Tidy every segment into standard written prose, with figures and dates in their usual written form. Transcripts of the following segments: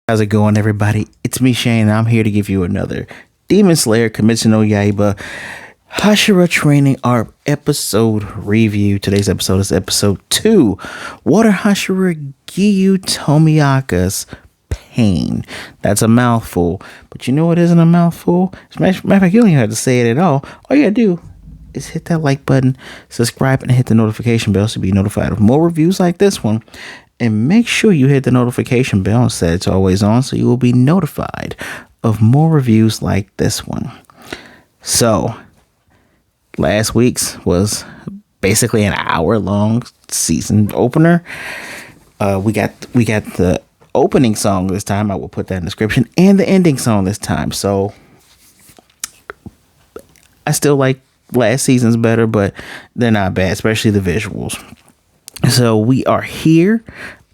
How's it going, everybody? It's me, Shane, and I'm here to give you another Demon Slayer Kimetsu no Yaiba Hashira Training Arc episode review. Today's episode is episode 2, Water Hashira Giyu Tomioka's Pain. That's a mouthful, but you know what isn't a mouthful? As a matter of fact, you don't even have to say it at all. All you gotta do is hit that like button, subscribe, and hit the notification bell to be notified of more reviews like this one. And make sure you hit the notification bell and set it to always on so you will be notified of more reviews like this one. So, last week's was basically an hour-long season opener. We got the opening song this time. I will put that in the description, and the ending song this time. So, I still like last season's better, but they're not bad, especially the visuals. So we are here.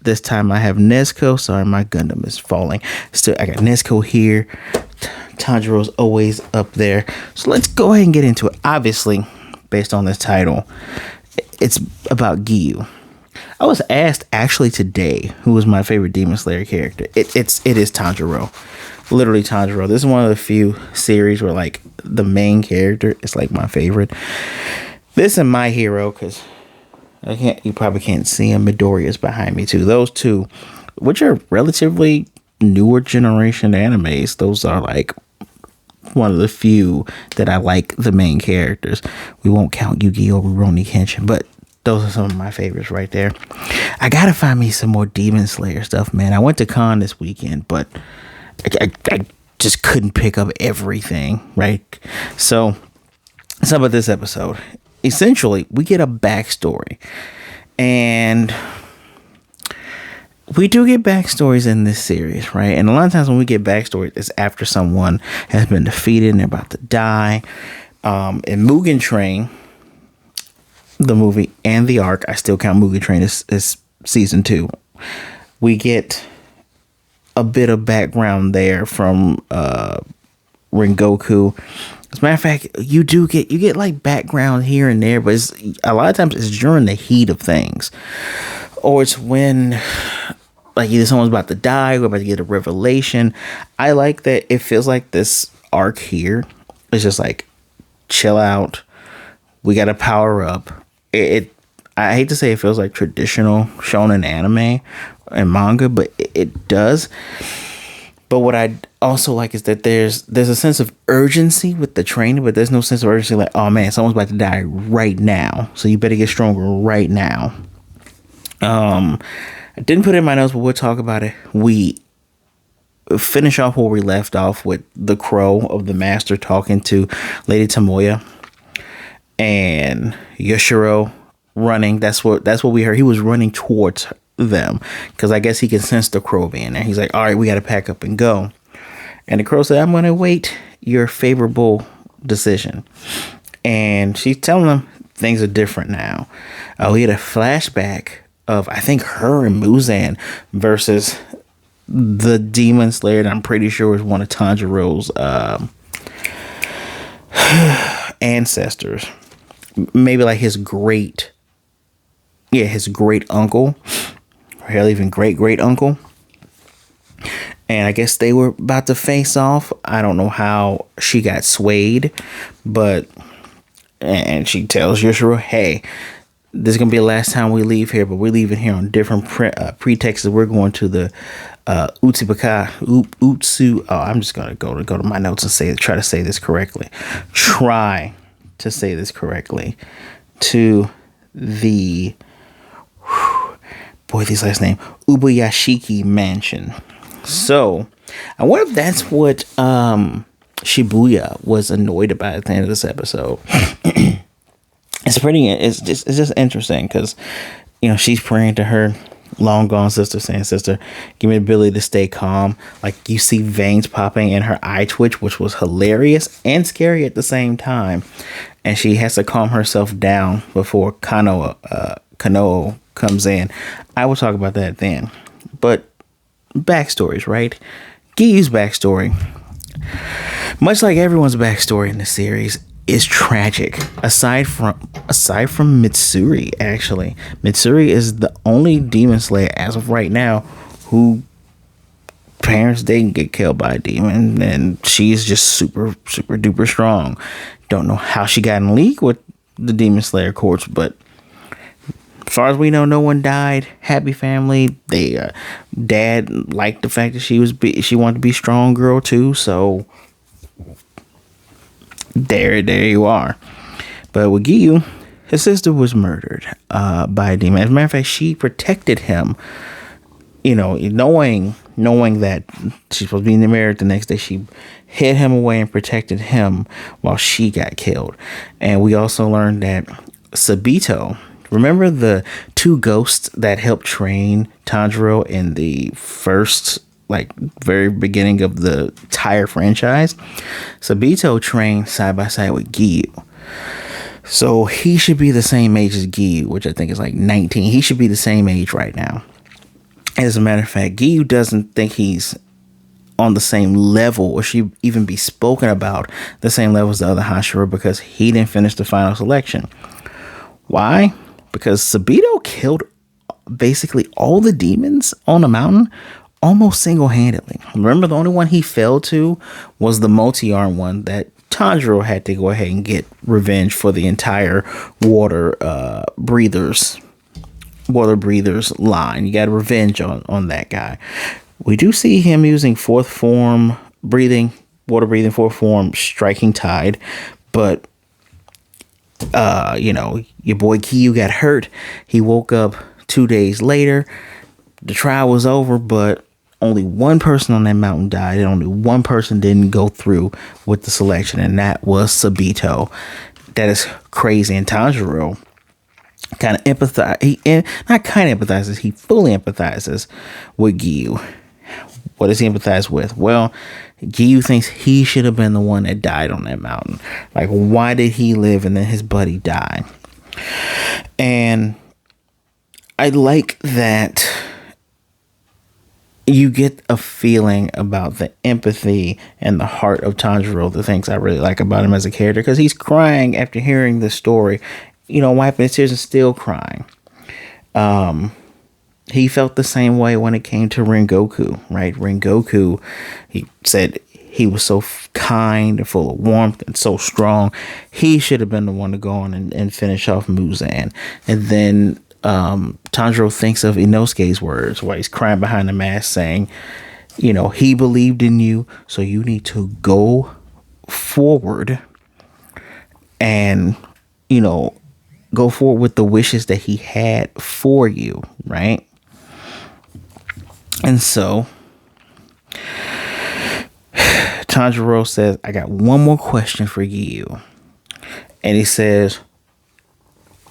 This time I have Nezuko. Sorry, my Gundam is falling. Still, I got Nezuko here. Tanjiro's always up there. So let's go ahead and get into it. Obviously, based on this title, it's about Giyu. I was asked actually today who was my favorite Demon Slayer character. It is Tanjiro. Literally Tanjiro. This is one of the few series where like the main character is like my favorite. This and My Hero, because you probably can't see him. Midoriya is behind me too. Those two, which are relatively newer generation animes, those are like one of the few that I like the main characters. We won't count Yu-Gi-Oh! Rurouni Kenshin, but those are some of my favorites right there. I gotta find me some more Demon Slayer stuff, man. I went to con this weekend, but I just couldn't pick up everything, right? So, some of this episode. Essentially, we get a backstory, and we do get backstories in this series, right? And a lot of times when we get backstories, it's after someone has been defeated and they're about to die. In Mugen Train, the movie and the arc, I still count Mugen Train as season 2. We get a bit of background there from Rengoku. As a matter of fact, you get like background here and there, but a lot of times it's during the heat of things, or it's when like either someone's about to die or about to get a revelation. I like that it feels like this arc here is just like chill out. We got to power up. I hate to say it feels like traditional shonen anime and manga, but it does. But what I also like is that there's a sense of urgency with the training, but there's no sense of urgency like, oh man, someone's about to die right now, so you better get stronger right now. I didn't put it in my notes, but we'll talk about it. We finish off where we left off with the crow of the master talking to Lady Tamayo and Yoshiro running. That's what we heard. He was running towards them because I guess he can sense the crow being there. He's like, all right, we got to pack up and go. And the crow said, I'm going to wait your favorable decision. And she's telling him things are different now. We had a flashback of, I think, her and Muzan versus the Demon Slayer that I'm pretty sure is one of Tanjiro's ancestors. Maybe like his great uncle. Or hell, even great uncle. And I guess they were about to face off. I don't know how she got swayed, and she tells Yoshiro, hey, this is going to be the last time we leave here, but we're leaving here on different pretexts. We're going to the Utsu. Oh, I'm just going to go to my notes and try to say this correctly. Try to say this correctly. To the, these last name, Ubuyashiki Mansion. So, I wonder if that's what Shibuya was annoyed about at the end of this episode. It's just interesting because, she's praying to her long gone sister, saying, sister, give me the ability to stay calm. Like, you see veins popping in her eye twitch, which was hilarious and scary at the same time. And she has to calm herself down before Kano comes in. I will talk about that then. But backstories, right? Giyu's backstory, much like everyone's backstory in the series, is tragic. Aside from Mitsuri, actually. Mitsuri is the only Demon Slayer as of right now who parents didn't get killed by a demon, and she's just super duper strong. Don't know how she got in league with the Demon Slayer corpse, but as far as we know, no one died. Happy family. They dad liked the fact that she wanted to be a strong girl too. So there you are. But with Giyu, his sister was murdered by a demon. As a matter of fact, she protected him. You know, knowing that she's supposed to be married the next day, she hid him away and protected him while she got killed. And we also learned that Sabito, remember the two ghosts that helped train Tanjiro in the first, like, very beginning of the entire franchise? Sabito trained side by side with Giyu. So he should be the same age as Giyu, which I think is like 19. He should be the same age right now. As a matter of fact, Giyu doesn't think he's on the same level or should even be spoken about the same level as the other Hashira because he didn't finish the final selection. Why? Because Sabito killed basically all the demons on the mountain almost single-handedly. Remember, the only one he fell to was the multi-arm one that Tanjiro had to go ahead and get revenge for the entire water breathers line. You got revenge on that guy. We do see him using water breathing fourth form striking tide, but your boy Giyu got hurt. He woke up 2 days later. The trial was over, but only one person on that mountain died, and only one person didn't go through with the selection, and that was Sabito. That is crazy. And Tanjiro kind of empathizes. He fully empathizes with Giyu. What does he empathize with? Well, Giyu thinks he should have been the one that died on that mountain. Like, why did he live and then his buddy die? And I like that you get a feeling about the empathy and the heart of Tanjiro, the things I really like about him as a character, because he's crying after hearing this story, wiping his tears and still crying. He felt the same way when it came to Rengoku, right? Rengoku, he said he was so kind and full of warmth and so strong. He should have been the one to go on and finish off Muzan. And then Tanjiro thinks of Inosuke's words while he's crying behind the mask saying, he believed in you, so you need to go forward and, go forward with the wishes that he had for you, right? And so Tanjiro says, I got one more question for you. And he says,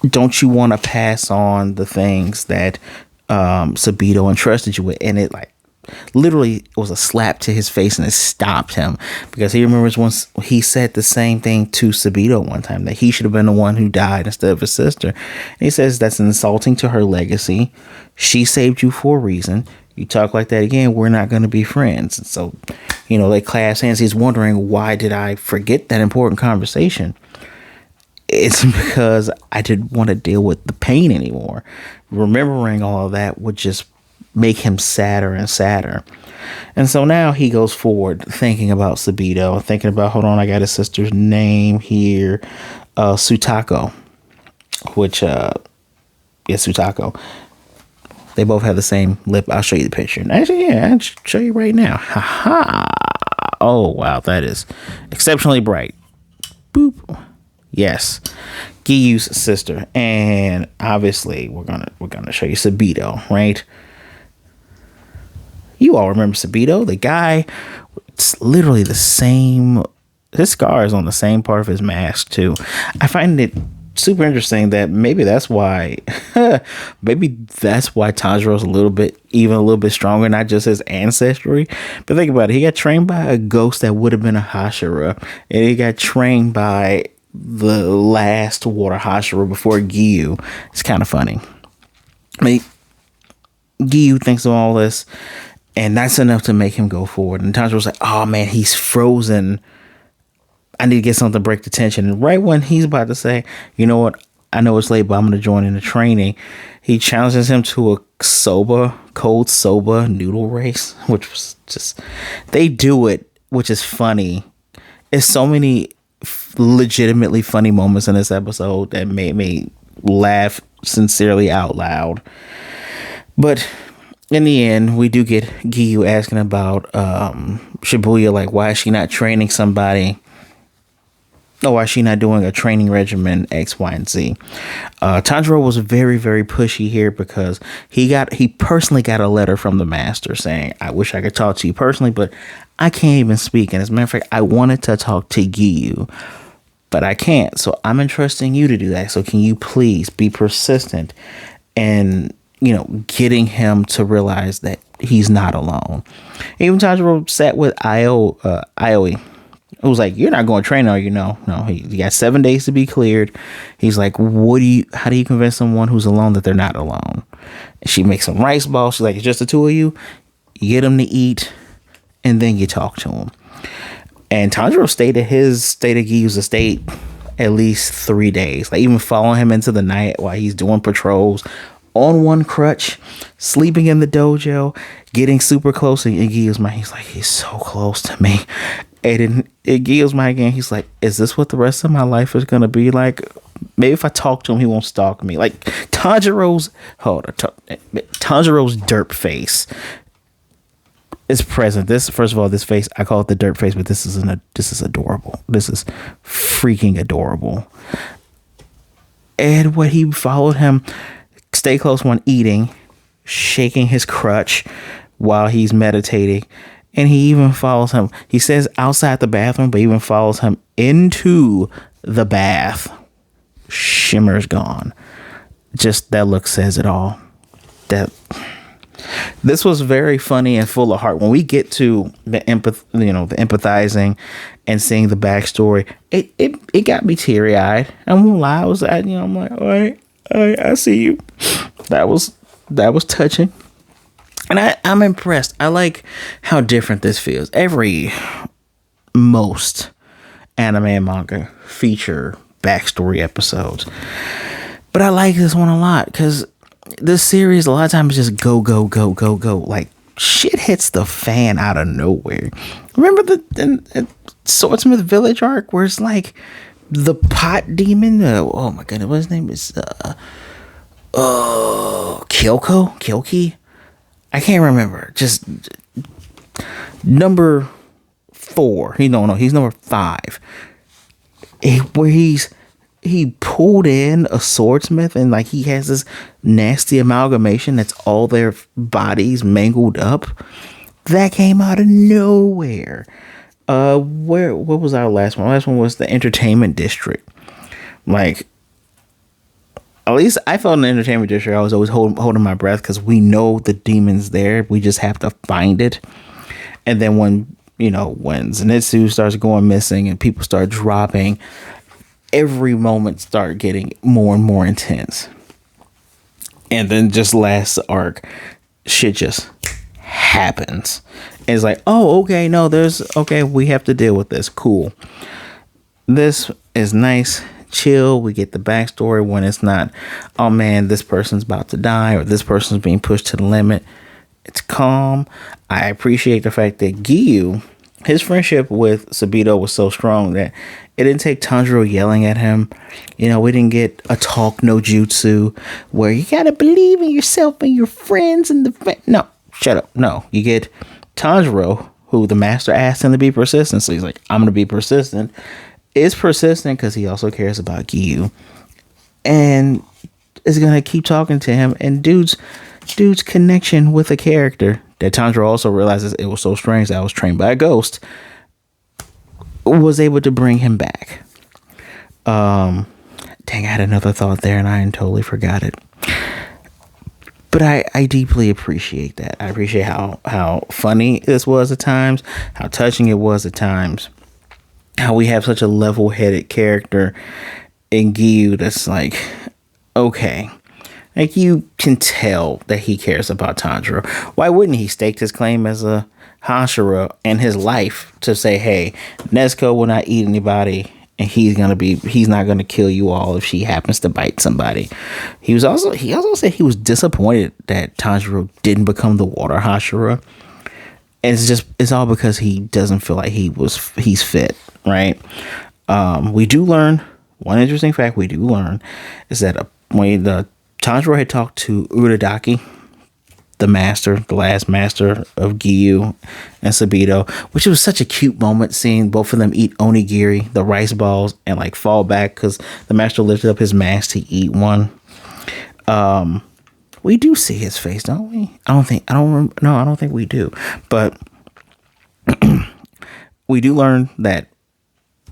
don't you want to pass on the things that Sabito entrusted you with? And it literally was a slap to his face, and it stopped him because he remembers once he said the same thing to Sabito one time, that he should have been the one who died instead of his sister. And he says that's insulting to her legacy. She saved you for a reason. You talk like that again, we're not going to be friends. And so, they clasp hands. He's wondering, why did I forget that important conversation? It's because I didn't want to deal with the pain anymore. Remembering all of that would just make him sadder and sadder. And so now he goes forward thinking about Sabito, thinking about, hold on, I got his sister's name here, Sutako, which, Sutako. They both have the same lip. I'll show you the picture. Actually, I'll show you right now. Ha. Oh, wow, that is exceptionally bright. Boop. Yes, Giyu's sister. And obviously, we're gonna show you Sabito, right? You all remember Sabito, the guy. It's literally the same. His scar is on the same part of his mask too. I find it super interesting that maybe that's why Tanjiro's a little bit stronger, not just his ancestry, but think about it. He got trained by a ghost that would have been a Hashira, and he got trained by the last Water Hashira before Giyu. It's kind of funny. Giyu thinks of all this, and that's enough to make him go forward. And Tanjiro's like, oh man, he's frozen. I need to get something to break the tension. And right when he's about to say, you know what, I know it's late, but I'm going to join in the training, he challenges him to a cold soba noodle race, which was just they do it, which is funny. It's so many legitimately funny moments in this episode that made me laugh sincerely out loud. But in the end, we do get Giyu asking about Shibuya, like, why is she not training somebody? Or why is she not doing a training regimen X, Y, and Z? Tanjiro was very, very pushy here because he personally got a letter from the master saying, I wish I could talk to you personally, but I can't even speak. And as a matter of fact, I wanted to talk to Giyu, but I can't. So I'm entrusting you to do that. So can you please be persistent and, getting him to realize that he's not alone. Even Tanjiro sat with Aoi. It was like, you're not going to train, are you? No, he got 7 days to be cleared. He's like, how do you convince someone who's alone that they're not alone? And she makes some rice balls. She's like, it's just the two of you. You get them to eat, and then you talk to him. And Tanjiro stayed at Giyu's estate at least 3 days. Like, even following him into the night while he's doing patrols on one crutch, sleeping in the dojo, getting super close. And Giyu's mind, he's like, he's so close to me. And in Giyu's mind again, he's like, is this what the rest of my life is going to be like? Maybe if I talk to him, he won't stalk me. Like, Tanjiro's derp face is present. First of all, this face, I call it the derp face, but this is adorable. This is freaking adorable. And when he followed him, stay close when eating, shaking his crutch while he's meditating. And he even follows him. He says outside the bathroom, but even follows him into the bath. Shimmer's gone. Just that look says it all. This was very funny and full of heart. When we get to the the empathizing and seeing the backstory, it got me teary eyed. I won't lie. I'm like, all right, I see you. That was touching. And I'm impressed. I like how different this feels. Most anime and manga feature backstory episodes. But I like this one a lot because this series a lot of times just go. Like, shit hits the fan out of nowhere. Remember the Swordsmith Village arc where it's like the pot demon? Oh my goodness, what his name is? Kyoki? I can't remember. Just number 4. He's number 5. Where he pulled in a swordsmith and like he has this nasty amalgamation that's all their bodies mangled up. That came out of nowhere. What was our last one? Our last one was the entertainment district. Like, at least I felt in the entertainment district, I was always holding my breath because we know the demon's there. We just have to find it. And then when Zenitsu starts going missing and people start dropping, every moment start getting more and more intense. And then just last arc, shit just happens. And it's like, oh, okay, we have to deal with this. Cool. This is nice. Chill. We get the backstory when it's not, oh man, this person's about to die or this person's being pushed to the limit. It's calm. I appreciate the fact that Giyu, his friendship with Sabito was so strong that it didn't take Tanjiro yelling at him. We didn't get a talk no jutsu where you gotta believe in yourself and your friends and no, shut up. No, you get Tanjiro, who the master asked him to be persistent. So he's like, I'm gonna be persistent. Is persistent because he also cares about Giyu and is gonna keep talking to him. And dude's connection with a character that Tanjiro also realizes it was so strange that I was trained by a ghost was able to bring him back. Dang, I had another thought there and I totally forgot it. But I deeply appreciate that. I appreciate how funny this was at times, how touching it was at times. How we have such a level-headed character in Giyu that's like, okay, like you can tell that he cares about Tanjiro. Why wouldn't he stake his claim as a Hashira in his life to say, hey, Nezuko will not eat anybody and he's not gonna kill you all if she happens to bite somebody. He also said he was disappointed that Tanjiro didn't become the Water Hashira. And it's all because he doesn't feel like he's fit, right? We do learn one interesting fact. We do learn is that when the Tanjiro had talked to Urudaki, the last master of Giyu and Sabito, which was such a cute moment seeing both of them eat onigiri, the rice balls, and like fall back because the master lifted up his mask to eat one. We do see his face, don't we? I don't think we do. But we do learn that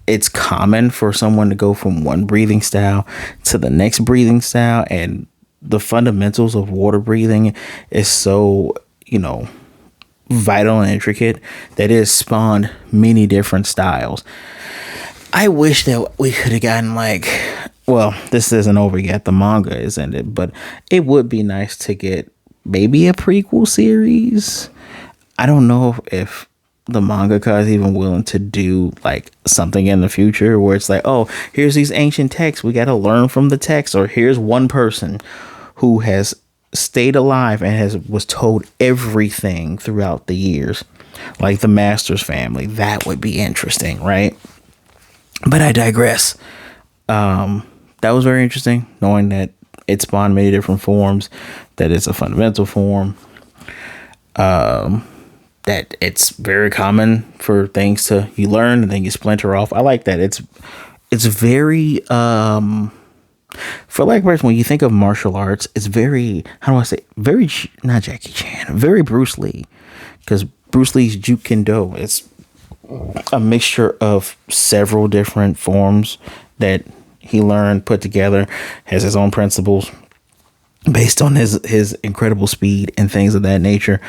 it's common for someone to go from one breathing style to the next breathing style, and the fundamentals of water breathing is so, vital and intricate that it has spawned many different styles. I wish that we could have gotten this isn't over yet. The manga is ended, but it would be nice to get maybe a prequel series. I don't know if the mangaka is even willing to do like something in the future where it's like, oh, here's these ancient texts, we got to learn from the text, or here's one person who has stayed alive and was told everything throughout the years, like the master's family. That would be interesting, right? But I digress. That was very interesting, knowing that it spawned many different forms, that it's a fundamental form, that it's very common for things you learn and then you splinter off. I like that. It's very for like person, when you think of martial arts, it's very, how do I say, very not Jackie Chan, very Bruce Lee, because Bruce Lee's Jeet Kune Do, it's a mixture of several different forms that he learned, put together, has his own principles based on his incredible speed and things of that nature.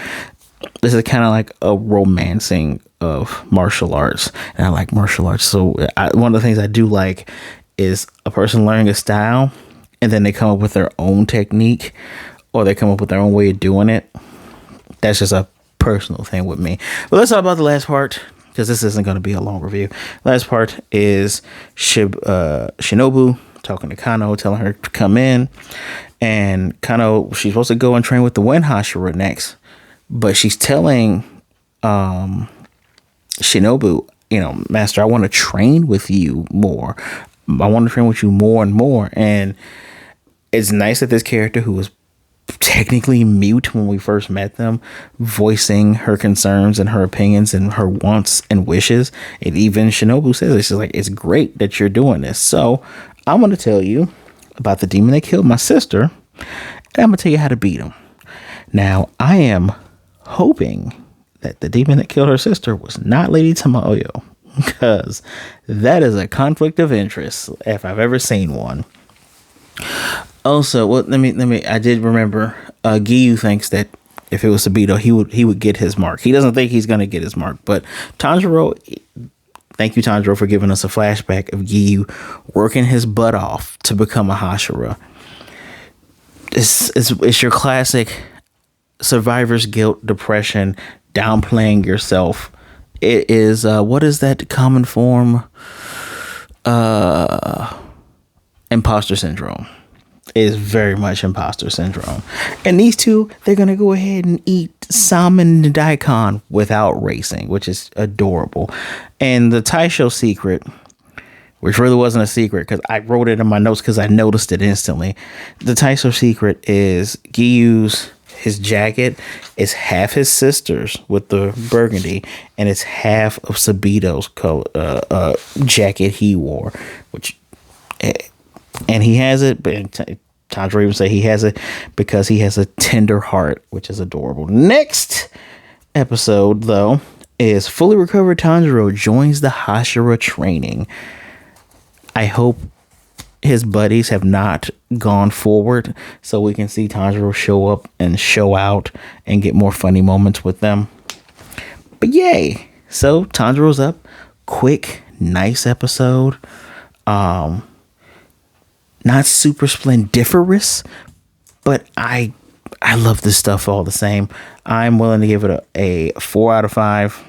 This is kind of like a romancing of martial arts, and I like martial arts. So one of the things I do like is a person learning a style and then they come up with their own technique, or they come up with their own way of doing it. That's just a personal thing with me. But let's talk about the last part, because this isn't going to be a long review. Last part is Shinobu talking to Kano, telling her to come in, and Kano, she's supposed to go and train with the Water Hashira next, but she's telling Shinobu, Master, I want to train with you more. I want to train with you more and more. And it's nice that this character, who was technically mute when we first met them, voicing her concerns and her opinions and her wants and wishes. And even Shinobu says it. She's like, it's great that you're doing this. So I'm going to tell you about the demon that killed my sister, and I'm going to tell you how to beat him. Now, I am hoping that the demon that killed her sister was not Lady Tamayo, because that is a conflict of interest if I've ever seen one. Also, well, let me. I did remember. Giyu thinks that if it was Sabito, he would get his mark. He doesn't think he's gonna get his mark, but Tanjiro. Thank you, Tanjiro, for giving us a flashback of Giyu working his butt off to become a Hashira. It's your classic survivor's guilt, depression, downplaying yourself. It is what is that common form? Imposter syndrome. It is very much imposter syndrome. And these two, they're gonna go ahead and eat salmon and daikon without racing, which is adorable. And the Taisho secret, which really wasn't a secret because I wrote it in my notes because I noticed it instantly. The Taisho secret is his jacket is half his sister's with the burgundy, and it's half of Sabito's color jacket he wore, and he has it, but Tanjiro even say he has it because he has a tender heart, which is adorable. Next episode, though, is fully recovered Tanjiro joins the Hashira training. I hope his buddies have not gone forward so we can see Tanjiro show up and show out and get more funny moments with them. But yay! So Tanjiro's up. Quick, nice episode. Not super splendiferous, but I love this stuff all the same. I'm willing to give it a 4 out of 5.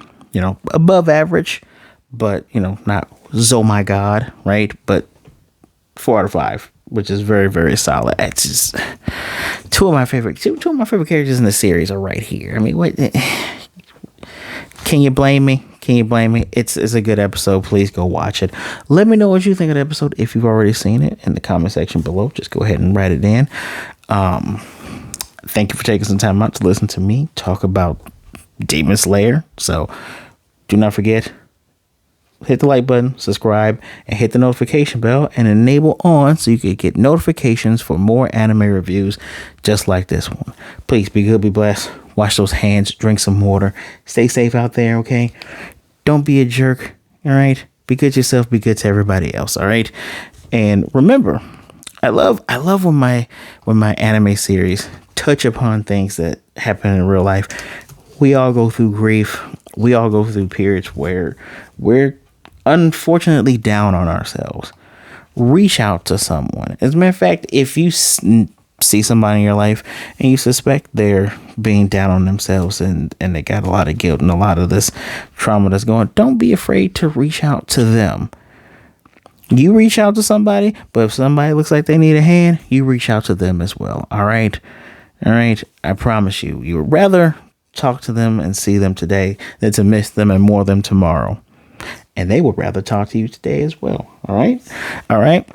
Above average, but not oh my god, right? But 4 out of 5, which is very, very solid. It's just two of my favorite characters in the series are right here. I mean, what? Can you blame me? Can you blame me? It's a good episode. Please go watch it. Let me know what you think of the episode if you've already seen it in the comment section below. Just go ahead and write it in. Thank you for taking some time out to listen to me talk about Demon Slayer. So do not forget, hit the like button, subscribe, and hit the notification bell and enable on so you can get notifications for more anime reviews just like this one. Please be good, be blessed. Wash those hands, drink some water. Stay safe out there, okay? Don't be a jerk, all right? Be good to yourself, be good to everybody else, all right? And remember, I love when my anime series touch upon things that happen in real life. We all go through grief. We all go through periods where we're unfortunately down on ourselves. Reach out to someone. As a matter of fact, if you see somebody in your life and you suspect they're being down on themselves and they got a lot of guilt and a lot of this trauma that's going, don't be afraid to reach out to them. You reach out to somebody, but if somebody looks like they need a hand, you reach out to them as well. All right. I promise you would rather talk to them and see them today than to miss them and more of them tomorrow. And they would rather talk to you today as well. All right.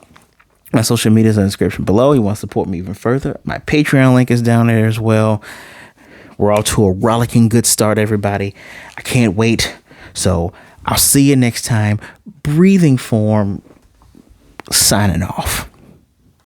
My social media is in the description below. You want to support me even further, my Patreon link is down there as well. We're all to a rollicking good start, everybody. I can't wait. So I'll see you next time. Breathing form, signing off.